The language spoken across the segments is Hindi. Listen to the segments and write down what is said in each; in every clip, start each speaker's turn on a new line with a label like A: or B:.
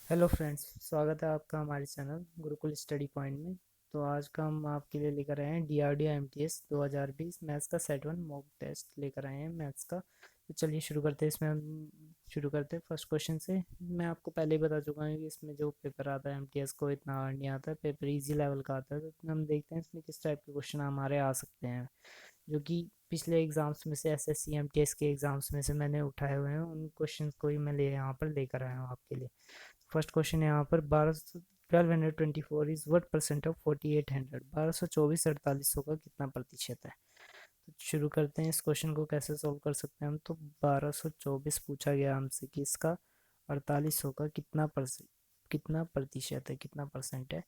A: हेलो फ्रेंड्स, स्वागत है आपका हमारे चैनल गुरुकुल स्टडी पॉइंट में। तो आज का हम आपके लिए लेकर आए हैं डीआरडीओ एमटीएस 2020 मैथ्स का सेट वन मॉक टेस्ट लेकर आए हैं मैथ्स का। तो चलिए शुरू करते हैं। इसमें हम शुरू करते हैं फर्स्ट क्वेश्चन से। मैं आपको पहले ही बता चुका हूँ कि इसमें जो पेपर आता है एमटीएस को इतना हार्ड नहीं आता है, पेपर इजी लेवल का आता है। तो हम देखते हैं इसमें किस टाइप के क्वेश्चन हमारे आ सकते हैं, जो कि पिछले एग्जाम्स में से एसएससी एमटीएस के एग्जाम्स में से मैंने उठाए हुए हैं। उन क्वेश्चन को ही मैं ले यहाँ पर लेकर आया हूँ आपके लिए। फर्स्ट क्वेश्चन है यहाँ पर 1224 इज व्हाट परसेंट ऑफ 4800। 1224 4800 का कितना प्रतिशत है। तो शुरू करते हैं। इस क्वेश्चन को कैसे सॉल्व कर सकते हैं हम। तो 1224 पूछा गया हमसे कि इसका 4800 का कितना प्रतिशत है, कितना परसेंट है।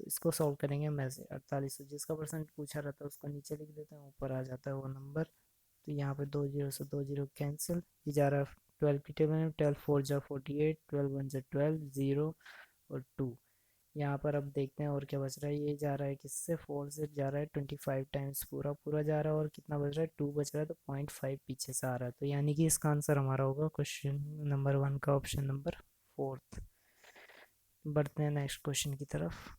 A: तो इसको सॉल्व करेंगे हम ऐसे। 4800 जिसका परसेंट पूछा रहता है उसको नीचे लिख देते हैं, ऊपर आ जाता है वो नंबर। तो यहाँ पे 2 जीरो से 2 जीरो कैंसिल, ये जा रहा है 12 की टेबल में। 12 फोर जा 48, 12 वन जा 12, 0 और 2। यहाँ पर अब देखते हैं और क्या बच रहा है। ये जा रहा है किससे, 4 से जा रहा है 25 टाइम्स, पूरा पूरा जा रहा है। और कितना बच रहा है, 2 बच रहा है। तो 0.5 पीछे से आ रहा है। तो यानी कि इसका आंसर हमारा होगा क्वेश्चन नंबर वन का ऑप्शन नंबर फोर्थ। बढ़ते हैं नेक्स्ट क्वेश्चन की तरफ।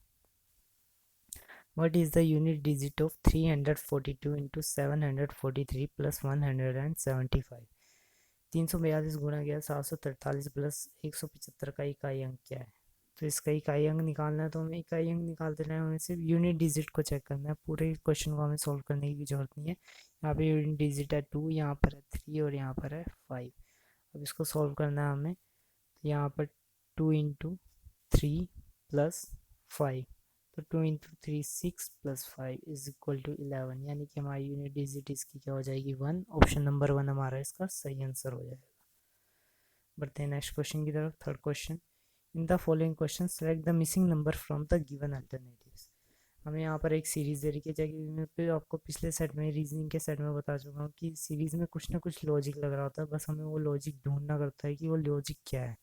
A: What is the unit digit of 342 into 743 plus 175? 342 गुणा गया 743 प्लस 175 का इकाई अंक क्या है। तो इसका इकाई अंक निकालना है, तो हमें इकाई अंक निकालते रहे, हमें सिर्फ यूनिट डिजिट को चेक करना है। पूरे क्वेश्चन को हमें सॉल्व करने की जरूरत नहीं है। यहाँ पे यूनिट डिजिट है 2, यहाँ पर है 3 और यहाँ पर है 5। अब इसको सॉल्व करना है हमें। तो यहाँ पर 2 इंटू 3 प्लस 5। तो 2 into 3 6 plus 5 is equal to 11। यानी कि हमारी यूनिट डिजिट इसकी क्या हो जाएगी, 1। ऑप्शन नंबर 1 हमारा इसका सही आंसर हो जाएगा। बढ़ते हैं नेक्स्ट क्वेश्चन की तरफ। Third question, in the following question select the missing number from the given alternatives. हमें यहाँ पर एक सीरीज दे रखी है, जैसे कि मैं फिर आपको पिछले सेट में रीजनिंग के सेट में बता चुका हूँ कि सीरीज में कुछ ना कुछ लॉजिक लग रहा होता है। बस हमें वो लॉजिक ढूंढना करता है कि वो लॉजिक क्या है।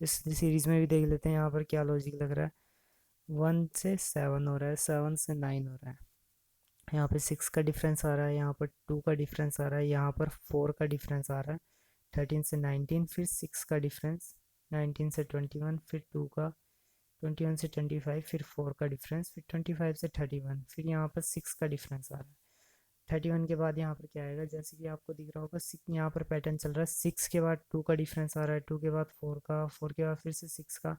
A: इस सीरीज में भी देख लेते हैं यहाँ पर क्या लॉजिक लग रहा है। 1 से 7 हो रहा है, 7 से 9 हो रहा है। यहाँ पे 6 का डिफरेंस आ रहा है, यहाँ पर 2 का डिफरेंस आ रहा है, यहाँ पर 4 का डिफरेंस आ रहा है। 13 से 19, फिर 6 का डिफरेंस। 19 से 21, फिर 2 का। 21 से 25, फिर 4 का डिफरेंस, फिर 25 से 31, फिर यहाँ पर 6 का डिफरेंस आ रहा है। 31 के बाद यहाँ पर क्या आएगा, जैसे कि आपको दिख रहा होगा यहाँ पर पैटर्न चल रहा है। 6 के बाद 2 का डिफरेंस आ रहा है, 2 के बाद 4 का, 4 के बाद फिर से 6 का।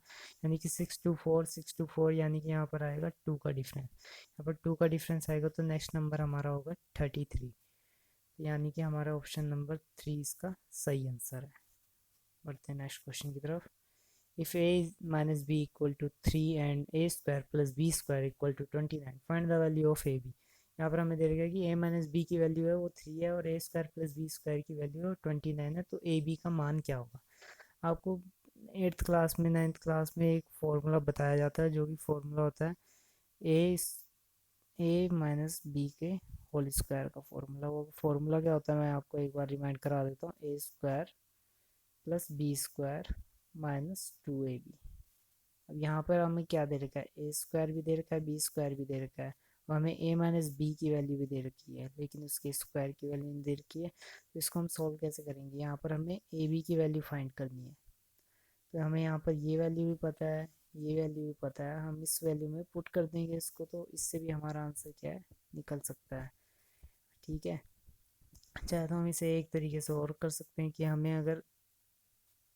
A: यानी कि 6 to 4, यानी कि यहाँ पर आएगा 2 का डिफरेंस। यहाँ पर 2 का डिफरेंस आएगा तो नेक्स्ट नंबर हमारा होगा 33। यानी कि हमारा ऑप्शन नंबर 3 इसका सही आंसर है। बढ़ते हैं नेक्स्ट क्वेश्चन की तरफ। If a minus b equal to 3 and a square plus b square equal to 29, find the value of ab। यहाँ पर हमें दे रखा है कि a माइनस बी की वैल्यू है वो 3 है और a square plus B square की वैल्यू है 29 है। तो ए बी का मान क्या होगा। आपको 8th क्लास में 9th क्लास में एक फॉर्मूला बताया जाता है, जो कि फॉर्मूला होता है ए माइनस बी के होल स्क्वायर का फॉर्मूला। वो फॉर्मूला क्या होता है मैं आपको एक बार रिमाइंड करा देता हूँ। A square plus B square minus 2ab। अब यहाँ पर हमें क्या दे रखा है, ए स्क्वायर भी दे रखा है, बी स्क्वायर भी दे रखा है, और हमें ए माइनस बी की वैल्यू भी दे रखी है, लेकिन उसके स्क्वायर की वैल्यू नहीं दे रखी है। तो इसको हम सॉल्व कैसे करेंगे। यहाँ पर हमें ए बी की वैल्यू फाइंड करनी है। तो हमें यहाँ पर ये वैल्यू भी पता है, ये वैल्यू भी पता है। हम इस वैल्यू में पुट कर देंगे इसको, तो इससे भी हमारा आंसर क्या है, निकल सकता है। ठीक है। चाहे तो हम इसे एक तरीके से और कर सकते हैं कि हमें अगर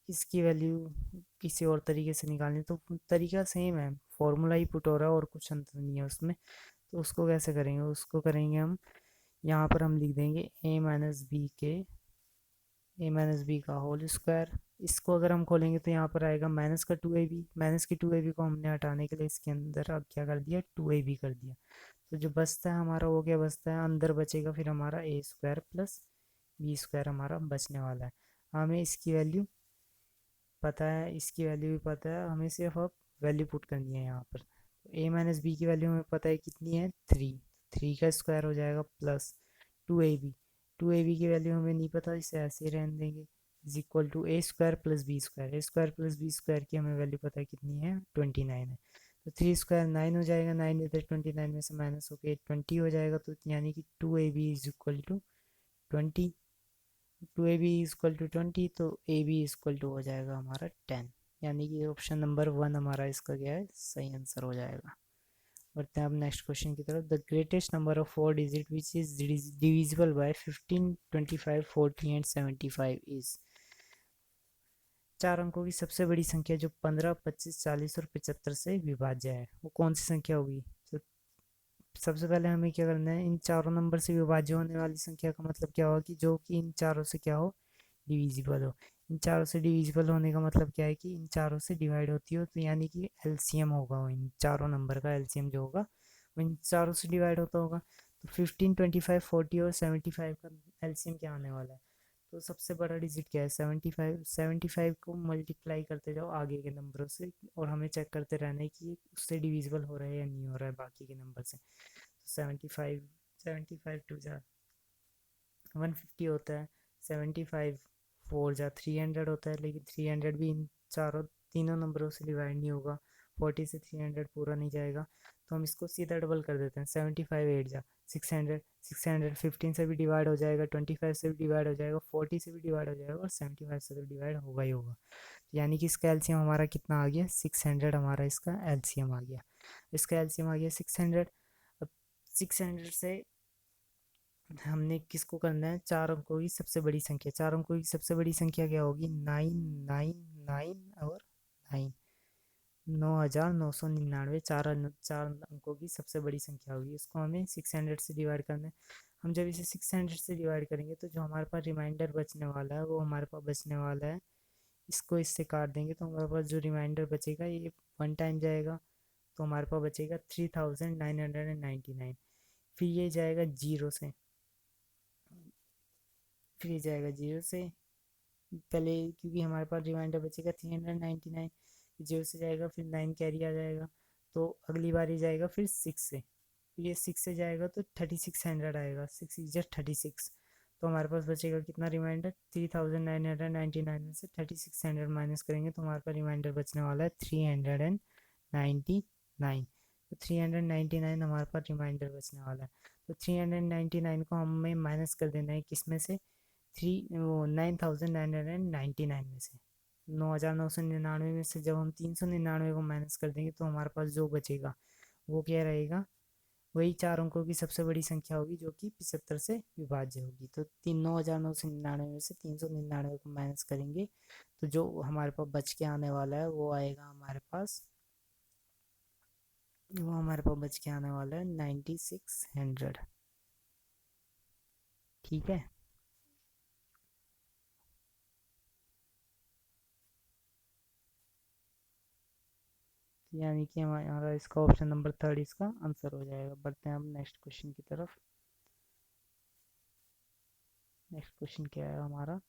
A: इसकी वैल्यू किसी और तरीके से निकालनी, तो तरीका सेम है, फॉर्मूला ही पुट हो रहा है और कुछ अंतर नहीं है उसमें। तो उसको कैसे करेंगे, उसको करेंगे हम यहाँ पर हम लिख देंगे ए माइनस बी का होल स्क्वायर। इसको अगर हम खोलेंगे तो यहाँ पर आएगा माइनस का 2ab। माइनस की 2ab को हमने हटाने के लिए इसके अंदर अब क्या कर दिया, 2ab कर दिया। तो जो बचता है हमारा वो क्या बचता है, अंदर बचेगा फिर हमारा ए स्क्वायर प्लस बी स्क्वायर हमारा बचने वाला है। हमें इसकी वैल्यू पता है, इसकी वैल्यू भी पता है, हमें सिर्फ अब वैल्यू पुट करनी है यहाँ पर। तो ए माइनस बी की वैल्यू हमें पता है कितनी है, 3। 3 का स्क्वायर हो जाएगा प्लस 2ab। 2ab की वैल्यू हमें नहीं पता, इसे ऐसे ही रहने देंगे। Is equal to A square plus B square. A square plus B square की हमें वैल्यू पता है कितनी है, 29 है। तो 3 स्क्वायर 9 हो जाएगा, 9 इधर 29 में से माइनस होकर 20 हो जाएगा। तो यानी कि 2ab is equal to 20। 2ab is equal to 20, तो ab इज इक्वल टू हो जाएगा हमारा 10। यानी कि ऑप्शन नंबर 1 हमारा इसका क्या है, सही आंसर हो जाएगा। बढ़ते हैं अब नेक्स्ट क्वेश्चन की तरफ। The greatest number of 4 digit which is divisible by 15, 25, 40 and 75 is. 4 अंकों की सबसे बड़ी संख्या जो 15, 25, 40 और 75 से विभाज्य है, वो कौन सी संख्या होगी? तो सबसे पहले हमें क्या करना है, इन चारों नंबर से विभाज्य होने वाली संख्या का मतलब क्या होगा कि जो कि इन चारों से क्या हो, डिविजिबल हो। इन चारों से डिविजिबल होने का मतलब क्या है कि इन चारों से डिवाइड होती हो, तो यानी कि एलसीएम होगा वो, इन चारों नंबर का एलसीएम जो होगा वो इन चारों से डिवाइड होता होगा। तो 15, 25, 40 और 75 का एलसीएम क्या आने वाला है? तो सबसे बड़ा डिजिट क्या है, 75। 75 को मल्टीप्लाई करते जाओ आगे के नंबरों से, और हमें चेक करते रहना है कि ये उससे डिविजिबल हो रहा है या नहीं हो रहा है बाकी के नंबर से। तो 75, 75 टू जा 150 होता है। 75 4 जा 300 होता है, लेकिन 300 भी इन चारों तीनों नंबरों से डिवाइड नहीं होगा। 40 से 300 पूरा नहीं जाएगा, तो हम इसको सीधा डबल कर देते हैं। 75 8 जा 600, 600 15 से भी डिवाइड हो जाएगा, 25 से भी डिवाइड हो जाएगा, 40 से भी डिवाइड हो जाएगा, और 75 से तो डिवाइड होगा ही होगा। यानी कि इसका एलसीएम हमारा कितना आ गया, 600 हमारा इसका एलसीएम आ गया। इसका एलसीएम आ गया 600। अब 600 से हमने किसको करना है, 4 अंकों की सबसे बड़ी संख्या। 4 अंकों की सबसे बड़ी संख्या क्या होगी, 999 और 9, 9999। चार अंकों की सबसे बड़ी संख्या होगी, इसको हमें 600 से डिवाइड करना है। हम जब इसे 600 से डिवाइड करेंगे तो जो हमारे पास रिमाइंडर बचने वाला है वो हमारे पास बचने वाला है, इसको इससे काट देंगे तो हमारे पास जो रिमाइंडर बचेगा ये 1 टाइम जाएगा, तो हमारे पास बचेगा 3999। फिर ये जाएगा जीरो से, फिर ये जाएगा जीरो से पहले, क्योंकि हमारे पास रिमाइंडर बचेगा 399। जीरो से जाएगा, फिर 9 कैरी आ जाएगा, तो अगली बार ये जाएगा फिर 6 से, फिर ये 6 से जाएगा तो 3600 आएगा। 6 इज जस्ट 36। तो हमारे पास बचेगा कितना रिमाइंडर, 3999 में से 3600 माइनस करेंगे तो हमारे पास रिमाइंडर बचने वाला है 399। तो 399 हमारे पास रिमाइंडर बचने वाला है। तो 399 को हमें माइनस कर देना है किस में से, 9999 में से। 9999 में से जब हम 399 को माइनस कर देंगे तो हमारे पास जो बचेगा वो क्या रहेगा, वही 4 अंकों की सबसे बड़ी संख्या होगी जो कि 75 से विभाज्य होगी। तो 9999 में से 399 को माइनस करेंगे तो जो हमारे पास बच के आने वाला है वो आएगा हमारे पास, वो हमारे पास बच के आने वाला है 9600। ठीक है, यानी कि हमारा इसका ऑप्शन नंबर 3 इसका आंसर हो जाएगा। बढ़ते हैं हम नेक्स्ट क्वेश्चन की तरफ। नेक्स्ट क्वेश्चन क्या है हमारा,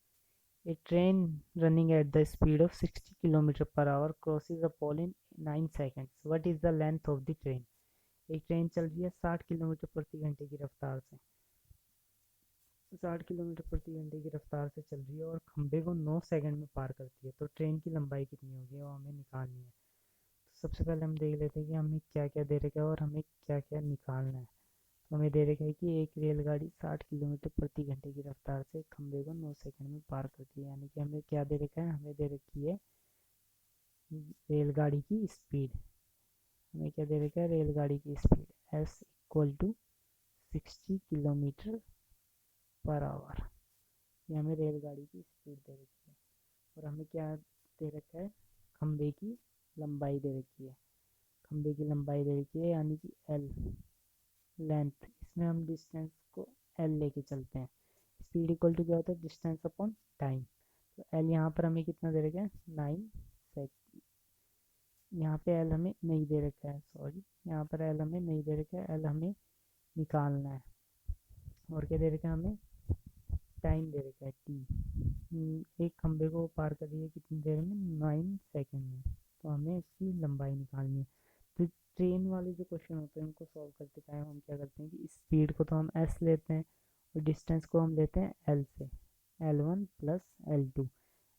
A: a train running at the speed of 60 kilometre per hour crosses a pole in 9 seconds, what is the length of the train. एक ट्रेन चल रही है 60 किलोमीटर प्रति घंटे की रफ्तार से, 60 किलोमीटर प्रति घंटे की रफ्तार से चल रही है और खंबे को 9 सेकंड में पार करती है, तो ट्रेन की लंबाई कितनी होगी वो हमें निकालनी है। तो सबसे पहले हम देख लेते हैं कि हमें क्या क्या दे रखा है और हमें क्या क्या निकालना है। तो हमें दे रखा है कि एक रेलगाड़ी 60 किलोमीटर प्रति घंटे की रफ्तार से खंबे को 9 सेकंड में पार करती है, यानी कि हमें क्या दे रखा है, हमें दे रखी है रेलगाड़ी की स्पीड। हमें क्या दे रखा है, रेलगाड़ी की speed S equal to 60 kilometre per hour. ये हमें रेलगाड़ी की स्पीड दे रखी है। और हमें क्या दे रखा है, खंबे की लंबाई दे रखी है। खंबे की लंबाई दे रखी है यानी कि एल, लेंथ, इसमें हम डिस्टेंस को एल लेके चलते हैं। स्पीड इक्वल टू क्या होता है, डिस्टेंस अपॉन टाइम। तो एल यहाँ पर हमें कितना दे रखा है, 9 सेकंड। यहाँ पे एल हमें नहीं दे रखा है, सॉरी, यहाँ पर एल हमें नहीं दे रखा है, एल हमें निकालना है। और क्या दे रखा है, हमें टाइम दे रखा है टी। एक खंबे को पार कर रही है कितनी देर में, 9 सेकंड में, तो हमें इसकी लंबाई निकालनी है। तो ट्रेन वाले जो क्वेश्चन होते हैं उनको सॉल्व करते टाइम हम क्या करते हैं कि स्पीड को तो हम एस लेते हैं और डिस्टेंस को हम लेते हैं एल से, L1 प्लस L2।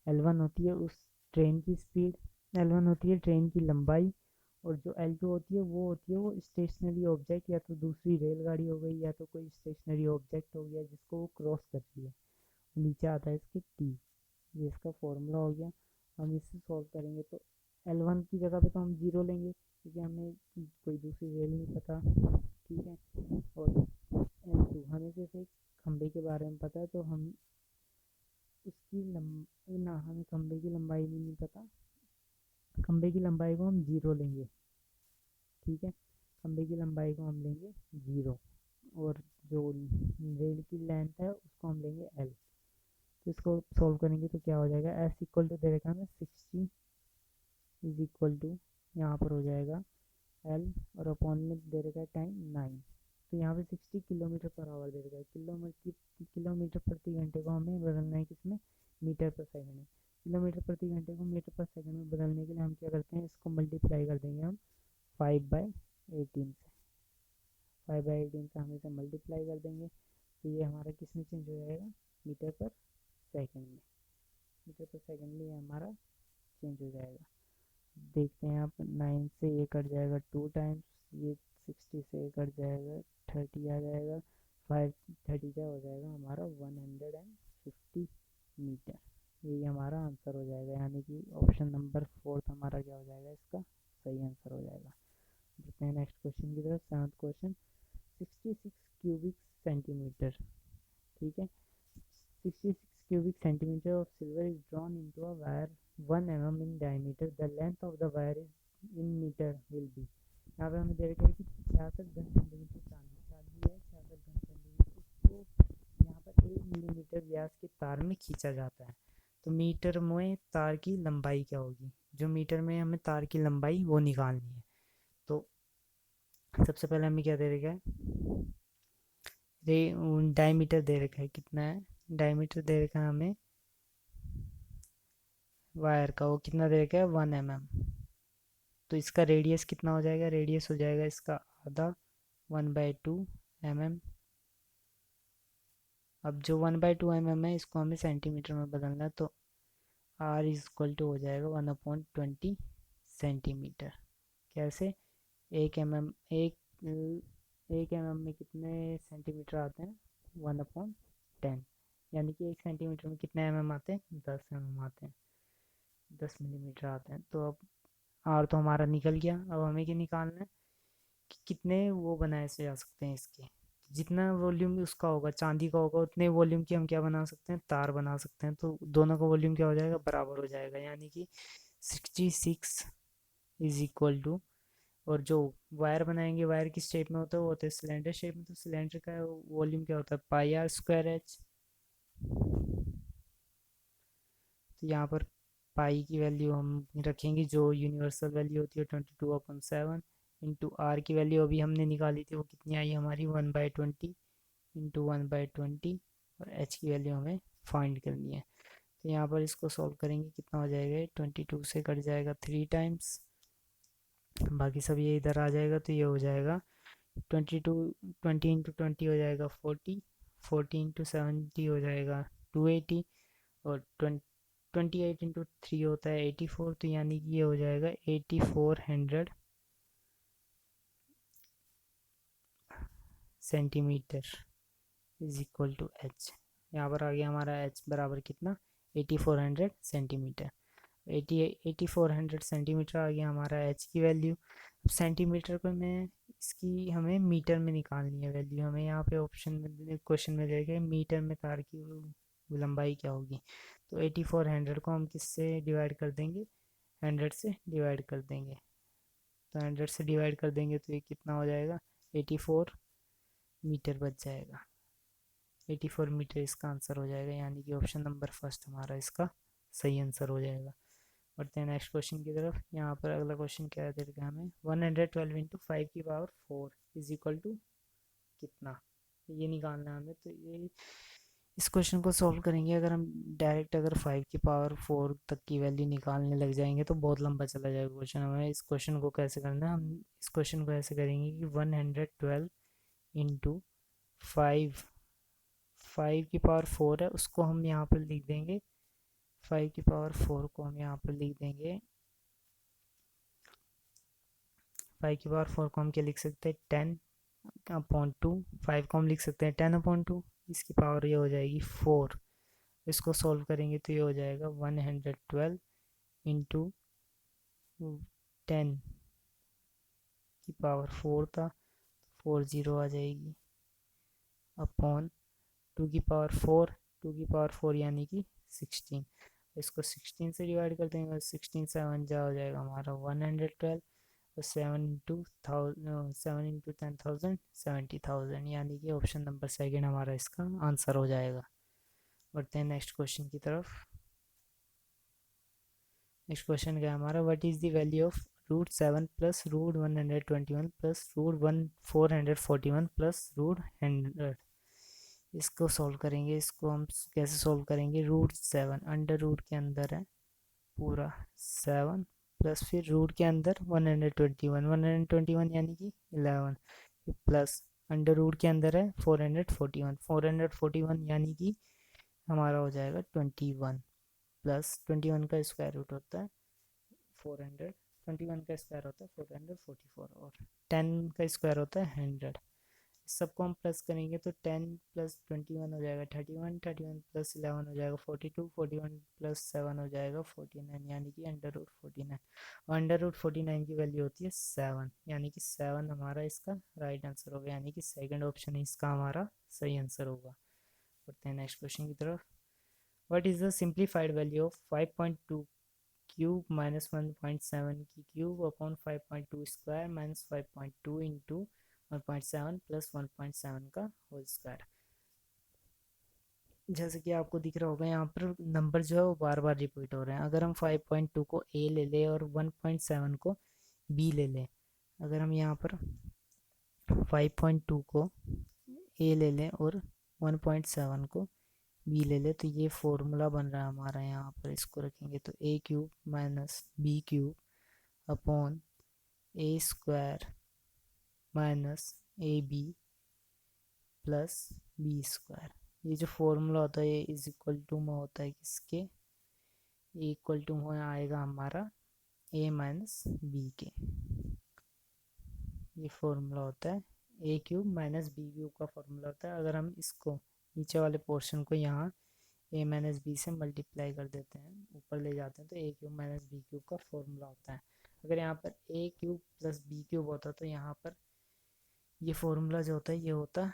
A: L1 होती है उस ट्रेन की स्पीड, L1 होती है ट्रेन की लंबाई, और जो L2 होती है वो स्टेशनरी ऑब्जेक्ट, या तो दूसरी रेलगाड़ी हो गई या तो कोई स्टेशनरी ऑब्जेक्ट हो गया जिसको वो क्रॉस कर रही है। नीचे आता है इसके टी, ये इसका फॉर्मूला हो गया। हम इससे सॉल्व करेंगे तो L1 की जगह पे तो हम 0 लेंगे क्योंकि हमें कोई दूसरी वैल्यू नहीं पता, ठीक है। और L2 हमें सिर्फ एक खंभे के बारे में पता है, तो हम उसकी ना हमें खंभे की लंबाई भी नहीं पता, खंभे की लंबाई को हम 0 लेंगे, ठीक है। खंभे की लंबाई को हम लेंगे 0, और जो रेल की लेंथ है उसको हम लेंगे L। तो इसको सॉल्व करेंगे तो क्या हो जाएगा, S इक्वल टू दे रखा है 60 इज इक्वल टू, यहाँ पर हो जाएगा L, और अपॉन में दे रखा है टाइम 9। तो यहाँ पे 60 किलोमीटर पर आवर दे रखा है, किलोमीटर प्रति घंटे को हमें बदलना है किसमें, मीटर पर सेकंड में। किलोमीटर प्रति घंटे को मीटर पर सेकंड में बदलने के लिए हम क्या करते हैं, इसको मल्टीप्लाई कर देंगे हम 5/18 से, 5/18 से हम इसे मल्टीप्लाई कर देंगे, तो ये हमारा किस में चेंज हो जाएगा, मीटर पर सेकंड में। मीटर पर सेकंड में ये हमारा चेंज हो जाएगा। देखते हैं आप, 9 से ये कट जाएगा 2 टाइम्स, ये 60 से ये कट जाएगा 30 आ जाएगा, 530 क्या हो जाएगा हमारा 150 मीटर। यही हमारा आंसर हो जाएगा, यानी कि ऑप्शन नंबर 4 हमारा क्या हो जाएगा, इसका सही आंसर हो जाएगा। देखते हैं नेक्स्ट क्वेश्चन की तरफ। 7th क्वेश्चन, 66 क्यूबिक सेंटीमीटर, ठीक है। 66 cubic centimeter of silver is drawn into a wire 1 mm in diameter. The length of the wire is in meter will be। यहाँ पे हमें दे रखा है कि 66 घन सेंटीमीटर चांदी है, 66 घन सेंटीमीटर को यहाँ पर 1 मिलीमीटर व्यास के तार में खींचा जाता है। तो मीटर में तार की लंबाई क्या होगी, जो मीटर में हमें तार की लंबाई वो निकालनी है। तो सबसे पहले हमें क्या दे रखा है, डायमीटर दे रखा है, कितना है डायमीटर दे रखा है हमें वायर का, वो कितना दे रखा है 1 mm। तो इसका रेडियस कितना हो जाएगा, रेडियस हो जाएगा इसका आधा, 1/2 mm। अब जो 1/2 mm है इसको हमें सेंटीमीटर में बदलना है, तो R इज इक्वल टू हो जाएगा 1/20 सेंटीमीटर। कैसे, 1 mm, एक mm में कितने सेंटीमीटर आते हैं, 1/10, यानी कि 1 सेंटीमीटर में कितने mm आते हैं, 10 mm आते हैं, 10 मिलीमीटर आते हैं। तो अब आर तो हमारा निकल गया, अब हमें क्या निकालना है कि कितने वो बनाए से जा सकते हैं इसके, जितना वॉल्यूम उसका होगा चांदी का होगा उतने वॉल्यूम की हम क्या बना सकते हैं, तार बना सकते हैं। तो दोनों का वॉल्यूम क्या हो जाएगा, बराबर हो जाएगा, यानी कि 66 इज इक्वल टू, और जो वायर बनाएंगे वायर किस शेप में होता है, वो होता है सिलेंडर शेप में, तो सिलेंडर का वॉल्यूम क्या होता है, πr²h। तो यहाँ पर पाई की वैल्यू हम रखेंगे, जो यूनिवर्सल वैल्यू होती है 22/7, इंटू आर की वैल्यू अभी हमने निकाली थी, वो कितनी आई हमारी 1/20 इंटू 1/20, और एच की वैल्यू हमें फाइंड करनी है। तो यहाँ पर इसको सॉल्व करेंगे, कितना हो जाएगा, 22 से कट जाएगा 3 टाइम्स, बाकी सब ये इधर आ जाएगा, तो ये हो जाएगा 22, 20 इंटू 20 हो जाएगा 40, 40 इंटू 70 हो जाएगा 280, और 28 इंटू 3 होता है 84, तो यानी कि ये हो जाएगा 8400 centimetre is equal to H. यहाँ पर आ गया हमारा एच बराबर कितना, 8400 सेंटीमीटर। 8400 सेंटीमीटर आ गया हमारा एच की वैल्यू। अब सेंटीमीटर को मैं इसकी हमें मीटर में निकालनी है वैल्यू, हमें यहाँ पे ऑप्शन में क्वेश्चन में देगा मीटर में तार की लंबाई क्या होगी। तो 8400 को हम किससे डिवाइड कर देंगे, 100 से डिवाइड कर देंगे। तो 100 से डिवाइड कर देंगे तो ये कितना हो जाएगा, 84 मीटर बच जाएगा। 84 मीटर इसका आंसर हो जाएगा, यानी कि ऑप्शन नंबर फर्स्ट हमारा इसका सही आंसर हो जाएगा। बढ़ते हैं नेक्स्ट क्वेश्चन की तरफ। यहाँ पर अगला क्वेश्चन क्या दे रखा है हमें, 112 इंटू 5 की पावर 4 इज इक्वल टू कितना, ये निकालना है हमें। तो ये इस क्वेश्चन को सॉल्व करेंगे, अगर हम डायरेक्ट अगर 5 की पावर 4 तक की वैल्यू निकालने लग जाएंगे तो बहुत लंबा चला जाएगा क्वेश्चन। हमें इस क्वेश्चन को कैसे करना है, हम इस क्वेश्चन को ऐसे करेंगे कि 112 इंटू 5, 5 की पावर 4 है उसको हम यहाँ पर लिख देंगे, 5 की पावर 4 को हम यहाँ पर लिख देंगे, 5 की पावर 4 को हम क्या लिख सकते हैं, 10/2। 5 को हम लिख सकते हैं 10/2, इसकी पावर ये हो जाएगी 4। इसको सॉल्व करेंगे तो ये हो जाएगा 112 इंटू 10 की पावर 4 था, 4 जीरो आ जाएगी, अपॉन 2 की पावर 4, 2 की पावर 4 यानी कि 16। इसको 16 से डिवाइड कर देंगे, 16 7 जा हो जाएगा हमारा 112, और 7 इंटू 10,000 यानी कि ऑप्शन नंबर सेकंड हमारा इसका आंसर हो जाएगा। बढ़ते हैं नेक्स्ट क्वेश्चन की तरफ। नेक्स्ट क्वेश्चन क्या है हमारा, what is the value of √7 plus √121 plus √441 plus √100। इसको सॉल्व करेंगे, इसको हम कैसे सॉल्व करेंगे, √7 अंडर रूट के अंदर है पूरा 7, प्लस फिर रूट के अंदर 121 यानी कि 11, प्लस अंडर रूट के अंदर है 441 यानी कि हमारा हो जाएगा 21, प्लस 21 का स्क्वायर रूट होता है 400, 21 का स्क्वायर होता है 444, और 10 का स्क्वायर होता है 100। सबको हम प्लस करेंगे तो 10 प्लस 21 हो जाएगा 31, 31 प्लस 11 हो जाएगा 42, 41 प्लस 7 हो जाएगा 49, यानी कि √49, और √49 की वैल्यू होती है 7, यानी कि 7 हमारा इसका राइट आंसर होगा, यानी कि सेकंड ऑप्शन इसका हमारा सही आंसर होगा। बढ़ते हैं नेक्स्ट क्वेश्चन की तरफ। What is the simplified value of 5.2 cube minus 1.7 की cube upon 5.2 square minus 5.2 into 1.7 plus 1.7 का होल स्क्वायर। जैसे कि आपको दिख रहा होगा यहाँ पर नंबर जो है वो बार बार रिपीट हो रहे हैं। अगर हम 5.2 को ए ले लें और 1.7 को बी ले लें, अगर हम यहाँ पर 5.2 को ए ले लें और 1.7 को बी ले ले, तो ये फॉर्मूला बन रहा है हमारा। यहाँ पर इसको रखेंगे तो a cube minus b cube upon a square minus a b plus B square. ये जो फॉर्मूला होता है ये इज इक्वल टू में होता है किसके, ये इक्वल टू में आएगा हमारा ए माइनस बी के। ये फॉर्मूला होता है ए क्यूब माइनस बी क्यूब का फॉर्मूला होता है। अगर हम इसको नीचे वाले पोर्शन को यहाँ ए माइनस बी से मल्टीप्लाई कर देते हैं, ऊपर ले जाते हैं, तो a cube minus b cube का फॉर्मूला होता है। अगर यहाँ पर ए क्यूब प्लस बी क्यूब होता तो यहाँ पर ये फॉर्मूला जो होता है ये होता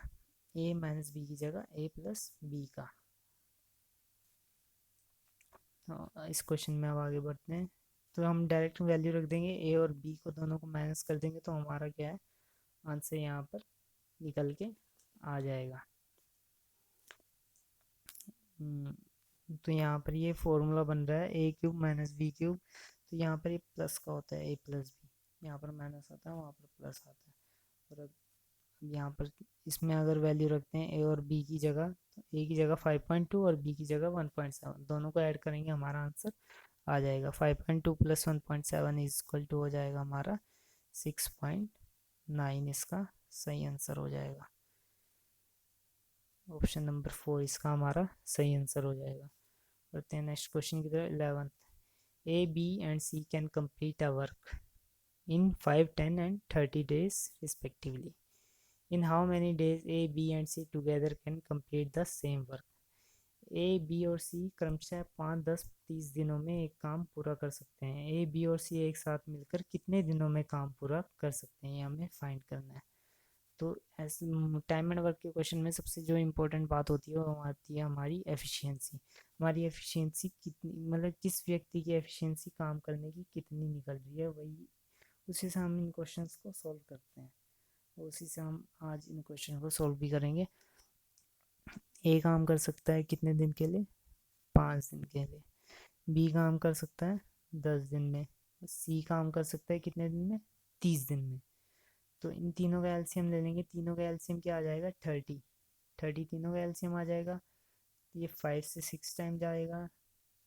A: ए माइनस बी की जगह ए प्लस बी का। तो इस क्वेश्चन में अब आगे बढ़ते हैं। तो हम डायरेक्ट वैल्यू रख देंगे, ए और बी को दोनों को माइनस कर देंगे, तो हमारा क्या है आंसर यहाँ पर निकल के आ जाएगा। तो यहाँ पर ये फॉर्मूला बन रहा है ए क्यूब माइनस बी क्यूब, तो यहाँ पर ये प्लस का होता है ए प्लस बी, यहाँ पर माइनस आता है वहाँ पर प्लस आता है। और अब यहाँ पर इसमें अगर वैल्यू रखते हैं ए और बी की जगह, तो ए की जगह 5.2 और बी की जगह 1.7, दोनों को ऐड करेंगे हमारा आंसर आ जाएगा। 5.2 प्लस 1.7 इज इक्वल टू हो जाएगा हमारा 6.9, इसका सही आंसर हो जाएगा। ऑप्शन नंबर 4 इसका हमारा सही आंसर हो जाएगा। करते हैं नेक्स्ट क्वेश्चन की तरफ। 11th, A B and C can complete a work in 5, 10 and 30 days respectively. In how many days A, B and C together can complete the same work? A B और सी क्रमशः 5, 10, 30 दिनों में एक काम पूरा कर सकते हैं। ए बी और सी एक साथ मिलकर कितने दिनों में काम पूरा कर सकते हैं, ये हमें फाइंड करना है। तो ऐसे टाइम एंड वर्क के क्वेश्चन में सबसे जो इम्पोर्टेंट बात होती है वो आती है हमारी एफिशिएंसी। हमारी एफिशिएंसी कितनी, मतलब किस व्यक्ति की एफिशिएंसी काम करने की कितनी निकल रही है, वही उसी से हम इन क्वेश्चंस को सॉल्व करते हैं, उसी से हम आज इन क्वेश्चन को सॉल्व भी करेंगे। ए काम कर सकता है कितने दिन के लिए, 5 दिन के लिए। बी काम कर सकता है 10 दिन में। सी काम कर सकता है कितने दिन में, 30 दिन में। तो इन तीनों का एलसीएम ले लेंगे, तीनों का एलसीएम क्या आ जाएगा 30, 30 तीनों का एलसीएम आ जाएगा। ये 5 से 6 टाइम जाएगा,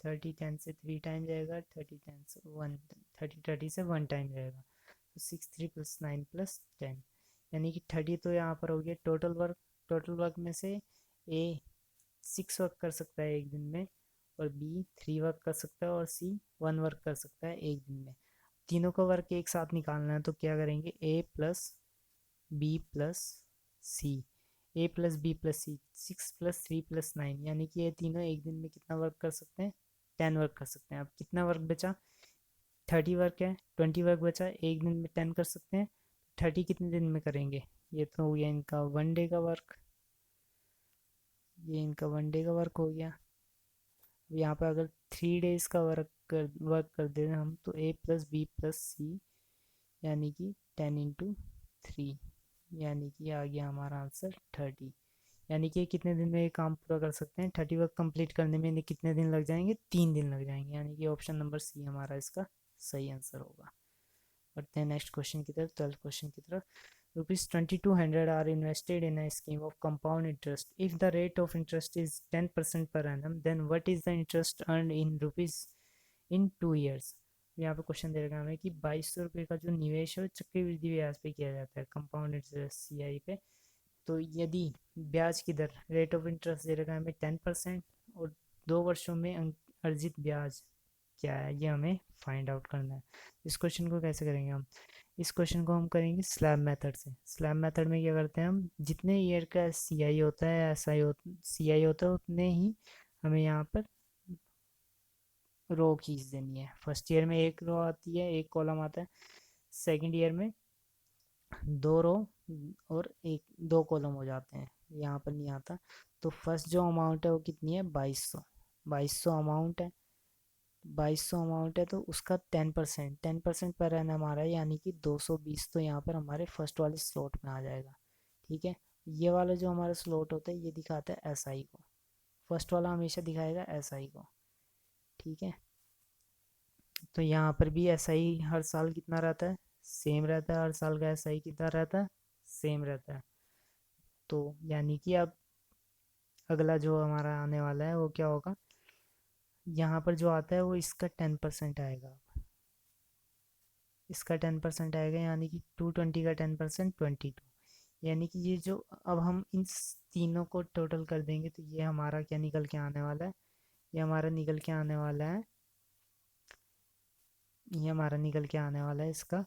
A: 30 10 से 3 टाइम जाएगा, 30 10 से 1, 30 से 1 टाइम जाएगा। तो 6 3 + 9 + 10, यानी कि 30 तो यहाँ पर हो गया टोटल वर्क। टोटल वर्क में से ए 6 वर्क कर सकता है एक दिन में, और बी 3 वर्क कर सकता है, और सी 1 वर्क कर सकता है एक दिन में। तीनों का वर्क एक साथ निकालना है, तो क्या करेंगे, ए प्लस बी प्लस सी, ए प्लस बी प्लस सी, 6 + 3 + 9, यानी कि ये तीनों एक दिन में कितना वर्क कर सकते हैं, 10 वर्क कर सकते हैं। अब कितना वर्क बचा, 30 वर्क है, 20 वर्क बचा, एक दिन में 10 कर सकते हैं। 30 कितने दिन में करेंगे? ये तो हो गया इनका 1 डे का वर्क, ये इनका 1 डे का वर्क हो गया। यहाँ पर अगर 3 डेज का वर्क कर दें हम, तो A+B+C यानी कि 10 × 3, यानी कि आ गया हमारा आंसर 30। यानी कि कितने दिन में ये काम पूरा कर सकते हैं? 30 वर्क कंप्लीट करने में इन्हें कितने दिन लग जाएंगे? 3 दिन लग जाएंगे, यानी कि ऑप्शन नंबर सी हमारा इसका सही आंसर होगा। बढ़ते हैं नेक्स्ट क्वेश्चन की तरफ, 12th क्वेश्चन की तरफ। ₹2200 are invested in a scheme of compound interest. If the rate of interest is 10% per annum, then what is the interest earned in rupees in 2 years? यहाँ पे क्वेश्चन दे रखा है हमें कि 2200 रुपये का जो निवेश है वो चक्रवृद्धि ब्याज पे किया जाता है, कंपाउंड इंटरेस्ट CI पे। तो यदि ब्याज की दर, रेट ऑफ इंटरेस्ट दे रखा है हमें 10%, और 2 वर्षों में अर्जित ब्याज क्या है, ये हमें फाइंड आउट करना है। इस क्वेश्चन को कैसे करेंगे हम? इस क्वेश्चन को हम करेंगे स्लैब मेथड से। स्लैब मेथड में क्या करते हैं हम, जितने ईयर का CI होता है, CI होता है, उतने ही हमें यहाँ पर रो खींच देनी है। फर्स्ट ईयर में एक रो आती है, एक कॉलम आता है। सेकंड ईयर में 2 रो और एक 2 कॉलम हो जाते हैं, यहाँ पर नहीं आता। तो फर्स्ट जो अमाउंट है वो कितनी है? 2200। 2200 अमाउंट है, 2200 अमाउंट है, तो उसका 10%, 10% पर एन हमारा, यानी कि 220 तो यहाँ पर हमारे फर्स्ट वाले स्लॉट में आ जाएगा। ठीक है, ये वाला जो हमारा स्लॉट होता है ये दिखाता है SI को, फर्स्ट वाला हमेशा दिखाएगा SI को। ठीक है, तो यहाँ पर भी SI हर साल कितना रहता है? सेम रहता है। हर साल का SI कितना रहता है? सेम रहता है। तो यानी कि अब अगला जो हमारा आने वाला है वो क्या होगा? यहाँ पर जो आता है वो इसका 10% आएगा। इसका 10% आएगा, यानी कि 220 का 10% 22। यानी कि ये जो, अब हम इन तीनों को टोटल कर देंगे तो ये हमारा क्या निकल के आने वाला है? ये हमारा निकल के आने वाला है, ये हमारा निकल के आने वाला है इसका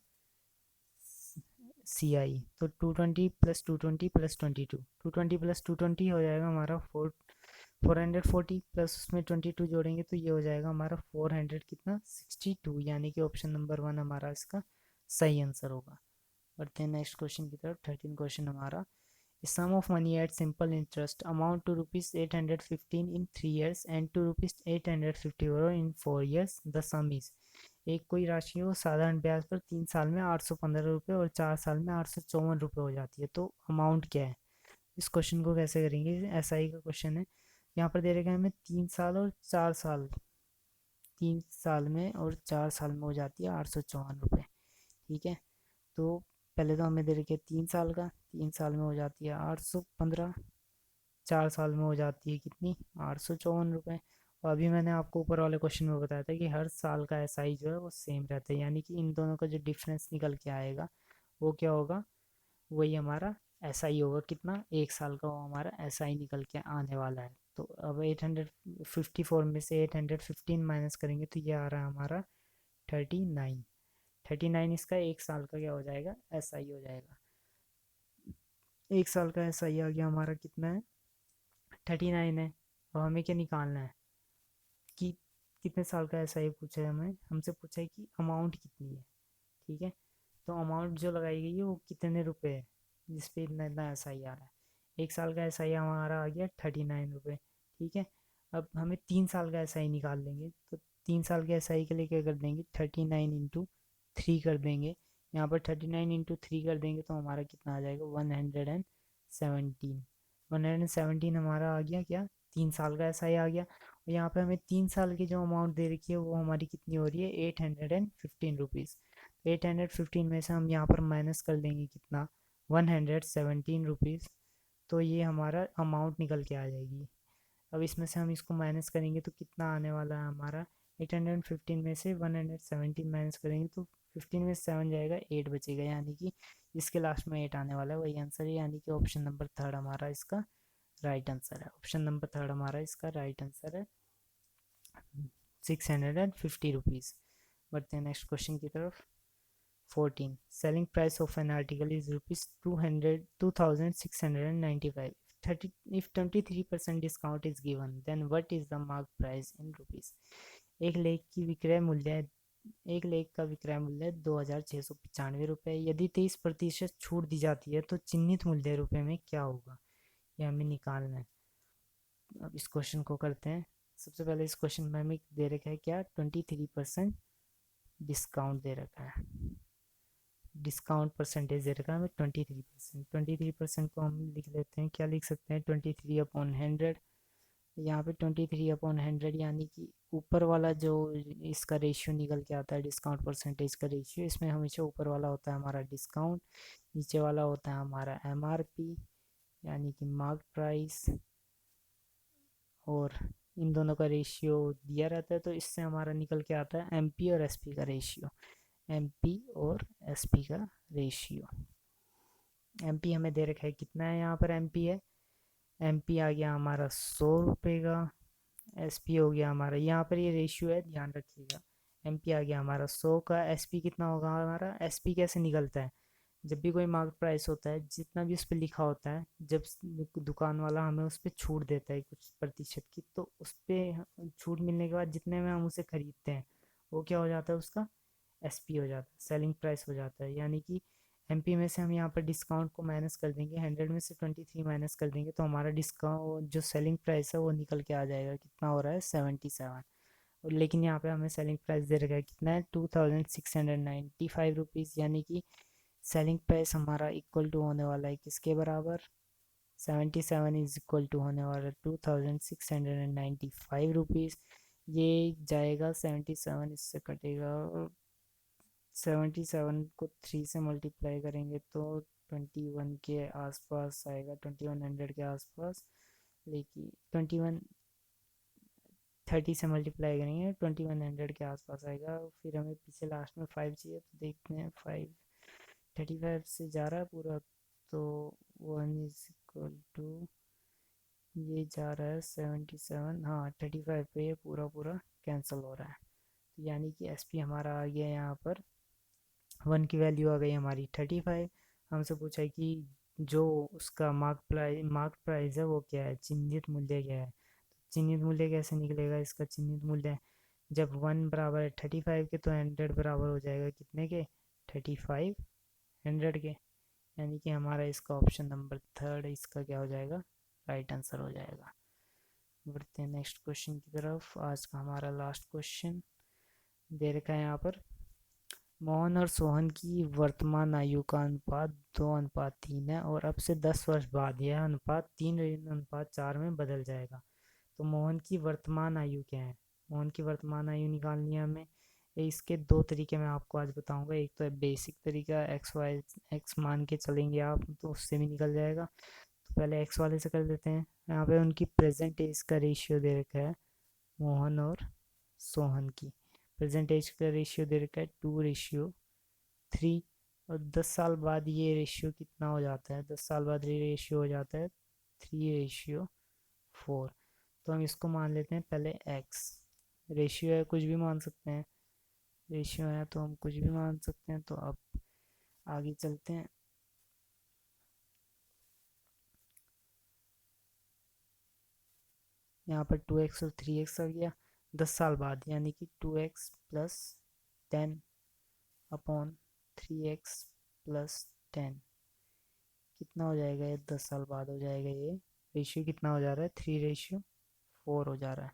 A: CI। तो 220 + 220 + 22, 220 + 220 हो जाएगा हमारा 440, प्लस उसमें 22 जोड़ेंगे तो ये हो जाएगा हमारा 400 कितना? 62, यानी कि ऑप्शन नंबर 1 हमारा इसका सही आंसर होगा। बढ़ते हैं नेक्स्ट क्वेश्चन की तरफ, 13 क्वेश्चन हमारा। Sum of money at simple interest amount to ₹815 in 3 years and to ₹850 in 4 years. The some is, एक कोई राशि हो साधारण ब्याज पर 3 साल में ₹815 और 4 साल में ₹854 हो जाती है, तो अमाउंट क्या है? इस क्वेश्चन को कैसे करेंगे? SI का क्वेश्चन है। यहाँ पर दे रखा है हमें 3 साल और 4 साल, 3 साल में और 4 साल में हो जाती है ₹854। ठीक है, तो पहले तो हमें दे रखी है 3 साल का, 3 साल में हो जाती है 815, 4 साल में हो जाती है कितनी? ₹854। और अभी मैंने आपको ऊपर वाले क्वेश्चन में बताया था कि हर साल का SI जो है वो सेम रहता है, यानी कि इन दोनों का जो डिफरेंस निकल के आएगा वो क्या होगा? वही हमारा SI होगा। कितना? 1 साल का वो हमारा SI निकल के आने वाला है। तो अब 854 में से 815 माइनस करेंगे तो ये आ रहा है हमारा 39। 39 इसका 1 साल का क्या हो जाएगा? SI हो जाएगा। 1 साल का SI आ गया हमारा, कितना है? 39 है। और हमें क्या निकालना है कि कितने साल का SI पूछा है हमें, हमसे पूछा है कि अमाउंट कितनी है। ठीक है, तो अमाउंट जो लगाई गई है वो कितने रुपए है जिस पे इतना इतना SI आ रहा है? 1 साल का SI हमारा आ गया 39 रुपये। ठीक है, अब हमें 3 साल का SI निकाल लेंगे, तो 3 साल के SI के लिए क्या कर देंगे? 39 × 3 कर देंगे। यहाँ पर 39 × 3 कर देंगे तो हमारा कितना आ जाएगा? 117। 117 हमारा आ गया क्या? 3 साल का SI आ गया। और यहाँ पे हमें 3 साल की जो अमाउंट दे रखी है वो हमारी कितनी हो रही है? 815 रुपीज़। 815 में से हम यहाँ पर माइनस कर देंगे कितना? 117 रुपीज़। तो ये हमारा अमाउंट निकल के आ जाएगी। अब इसमें से हम इसको माइनस करेंगे तो कितना आने वाला है हमारा? 815 में से 117 माइनस करेंगे तो 15 में 7 जाएगा, 8 बचेगा, यानी कि इसके लास्ट में 8 आने वाला है, वही आंसर है। यानी कि ऑप्शन नंबर 3 हमारा इसका राइट आंसर है। ऑप्शन नंबर 3 हमारा इसका राइट आंसर है, 650 रुपीज़। बढ़ते हैं नेक्स्ट क्वेश्चन की तरफ। 14. Selling price of an article is ₹2,695. 30, if 23% discount is given, then what is the mark price in rupees? एक लेख की विक्रय मूल्य एक लेख का विक्रय मूल्य 2,695 रुपये। यदि 30% छूट दी जाती है तो चिन्हित मूल्य रुपये में क्या होगा, ये हमें निकालना है। अब इस क्वेश्चन को करते हैं। सबसे पहले इस क्वेश्चन में हमें दे रखा है क्या, 23% डिस्काउंट दे रखा है। डिस्काउंट परसेंटेज दे रखा है हमें 23%। 23% को हम लिख लेते हैं, क्या लिख सकते हैं, 23/100। यहाँ पे 23/100 यानी कि ऊपर वाला जो इसका रेशियो निकल के आता है, डिस्काउंट परसेंटेज का रेशियो, इसमें हमेशा ऊपर वाला होता है हमारा डिस्काउंट, नीचे वाला होता है हमारा MRP यानी कि मार्क प्राइस, और इन दोनों का रेशियो दिया रहता है। तो इससे हमारा निकल के आता है MP और SP का रेशियो। MP और SP का रेशियो। MP हमें दे रखा है कितना है, यहाँ पर MP है, MP आ गया हमारा 100 रुपये का। SP हो गया हमारा, यहाँ पर ये रेशियो है, ध्यान रखिएगा। MP आ गया हमारा 100 का। SP कितना होगा हमारा, SP कैसे निकलता है, जब भी कोई मार्केट प्राइस होता है, जितना भी उस पर लिखा होता है, जब दुकान वाला हमें उस पर छूट देता है कुछ प्रतिशत की, तो उस पर छूट मिलने के बाद जितने में हम उसे खरीदते हैं, वो क्या हो जाता है, उसका SP हो जाता है, सेलिंग प्राइस हो जाता है। यानी कि MP में से हम यहाँ पर डिस्काउंट को माइनस कर देंगे, 100 में से 23 माइनस कर देंगे, तो हमारा डिस्काउंट जो सेलिंग प्राइस है वो निकल के आ जाएगा, कितना हो रहा है, 77। लेकिन यहाँ पे हमें सेलिंग प्राइस दे रखा है कितना है, 2,695 रुपीज़। यानी कि सेलिंग प्राइस हमारा इक्वल टू होने वाला है किसके बराबर, 77 इज इक्वल टू होने वाला है 2,695 रुपीज़। ये जाएगा 77, इससे कटेगा, और 77 को 3 से मल्टीप्लाई करेंगे तो 21 के आसपास आएगा, 2100 के आसपास। लेकिन 2130 से मल्टीप्लाई करेंगे 2100 के आसपास आएगा। फिर हमें पीछे लास्ट में 5 चाहिए, तो देखते हैं 5 35 से जा रहा है पूरा, तो 1 इज इक्वल टू, ये जा रहा है 77, हाँ 35 पे ये पूरा पूरा कैंसिल हो रहा है। यानी कि SP हमारा आ गया यहाँ पर, 1 की वैल्यू आ गई हमारी 35। हमसे पूछा है कि जो उसका मार्क प्राइस है वो क्या है, चिन्हित मूल्य क्या है। चिन्हित मूल्य कैसे निकलेगा इसका, चिन्हित मूल्य जब 1 बराबर है 35 के, तो 100 बराबर हो जाएगा कितने के, 35 100 के। यानी कि हमारा इसका ऑप्शन नंबर 3 इसका क्या हो जाएगा, राइट आंसर हो जाएगा। बढ़ते हैं नेक्स्ट क्वेश्चन की तरफ। आज का हमारा लास्ट क्वेश्चन दे रखा है यहाँ पर, मोहन और सोहन की वर्तमान आयु का अनुपात 2:3 है, और अब से 10 वर्ष बाद यह अनुपात 3:4 में बदल जाएगा। तो मोहन की वर्तमान आयु क्या है, मोहन की वर्तमान आयु निकालनी है हमें। इसके दो तरीके मैं आपको आज बताऊंगा। एक तो है बेसिक तरीका, एक्स मान के चलेंगे आप, तो उससे भी निकल जाएगा। तो पहले एक्स वाले से कर देते हैं। यहाँ पे उनकी प्रेजेंट एज का रेशियो दे रखा है, मोहन और सोहन की प्रेजेंट एज का रेशियो दे रखा है 2:3। और 10 साल बाद ये रेशियो कितना हो जाता है, 10 साल बाद ये रेशियो हो जाता है 3:4। तो हम इसको मान लेते हैं पहले एक्स। रेशियो है, कुछ भी मान सकते हैं, रेशियो है तो हम कुछ भी मान सकते हैं। तो अब आगे चलते हैं। यहाँ पर 2x और 3x आ गया 10 साल बाद, यानी कि 2x प्लस 10/3x+10 कितना हो जाएगा, ये 10 साल बाद हो जाएगा। ये रेशियो कितना हो जा रहा है, 3:4 हो जा रहा है।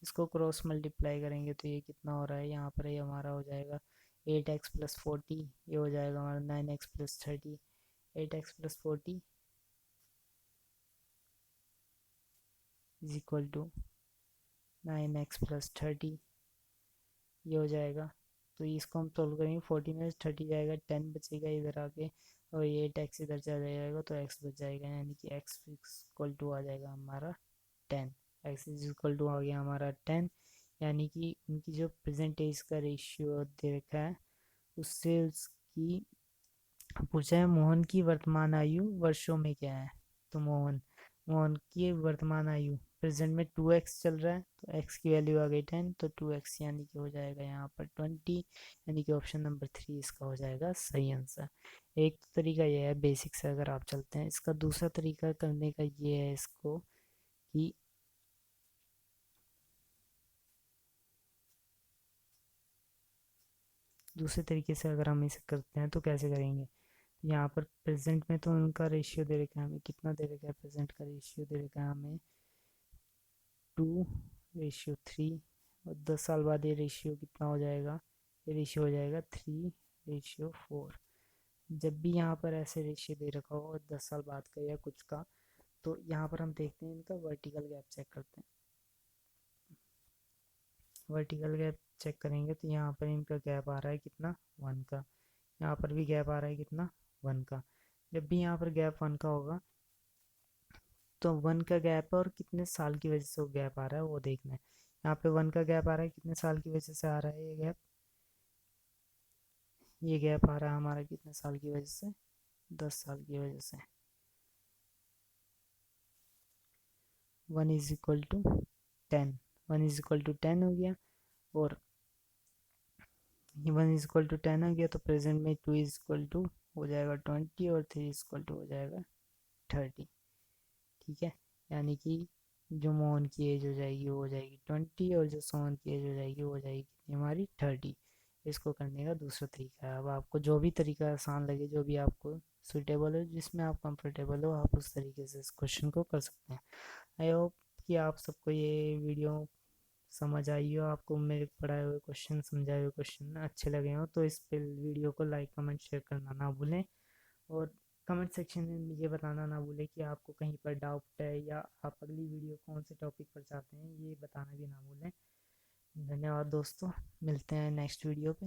A: इसको क्रॉस मल्टीप्लाई करेंगे तो ये कितना हो रहा है, यहाँ पर ये हमारा हो जाएगा 8x+40, ये हो जाएगा हमारा 9x+30। 8x+40 is equal to 9x+30, ये हो जाएगा। तो इसको हम सोल्व करेंगे, 40 में 30 जाएगा, 10 बचेगा इधर आके, और ये x इधर चला जाएगा तो x बच जाएगा। यानी कि x इक्वल टू आ जाएगा हमारा 10। x इज इक्वल टू आ गया हमारा 10। यानी कि उनकी जो प्रेजेंट एज का रेशियो दे रखा है, उससे उसकी पूछा है मोहन की वर्तमान आयु वर्षों में क्या है। तो मोहन मोहन की वर्तमान आयु प्रेजेंट में 2x चल रहा है, तो x की वैल्यू आ गई 10, तो 2x यानी कि हो जाएगा यहाँ पर 20। यानी कि ऑप्शन नंबर 3 इसका हो जाएगा सही आंसर। एक तो तरीका ये है बेसिक से अगर आप चलते हैं। इसका दूसरा तरीका करने का ये है इसको कि दूसरे तरीके से अगर हम इसे करते हैं तो कैसे करेंगे। यहाँ पर प्रेजेंट में तो उनका रेशियो दे रखा है हमें, कितना दे रखा है, प्रेजेंट का रेशियो दे रखा है हमें 2:3, और 10 साल बाद ये रेशियो कितना हो जाएगा, ये रेशियो हो जाएगा 3:4। जब भी यहाँ पर ऐसे रेशियो दे रखा हो 10 साल बाद का या कुछ का, तो यहाँ पर हम देखते हैं इनका वर्टिकल गैप चेक करते हैं। वर्टिकल गैप चेक करेंगे तो यहाँ पर इनका गैप आ रहा है कितना, 1 का। यहाँ पर भी गैप आ रहा है कितना, 1 का। जब भी यहाँ पर गैप 1 का होगा तो 1 का गैप है और कितने साल की वजह से वो गैप आ रहा है वो देखना है। यहाँ पे 1 का गैप आ रहा है, कितने साल की वजह से आ रहा है ये गैप, ये गैप आ रहा है हमारा कितने साल की वजह से, 10 साल की वजह से। 1:10, 1:10 हो गया, और 1:10 हो गया तो प्रेजेंट में 2 हो जाएगा 20 और 3 हो जाएगा 30। ठीक है, यानी कि जो मोहन की एज हो जाएगी वो हो जाएगी 20, और जो सोहन की एज हो जाएगी वो हो जाएगी कितनी हमारी 30। इसको करने का दूसरा तरीका है। अब आपको जो भी तरीका आसान लगे, जो भी आपको सुटेबल हो, जिसमें आप कंफर्टेबल हो, आप उस तरीके से इस क्वेश्चन को कर सकते हैं। आई होप कि आप सबको ये वीडियो समझ आई हो, आपको मेरे पढ़ाए हुए क्वेश्चन, समझाए हुए क्वेश्चन अच्छे लगे हो, तो इस पे वीडियो को लाइक कमेंट शेयर करना ना भूलें, और कमेंट सेक्शन में ये बताना ना भूलें कि आपको कहीं पर डाउट है या आप अगली वीडियो कौन से टॉपिक पर चाहते हैं, ये बताना भी ना भूलें। धन्यवाद दोस्तों, मिलते हैं नेक्स्ट वीडियो पे।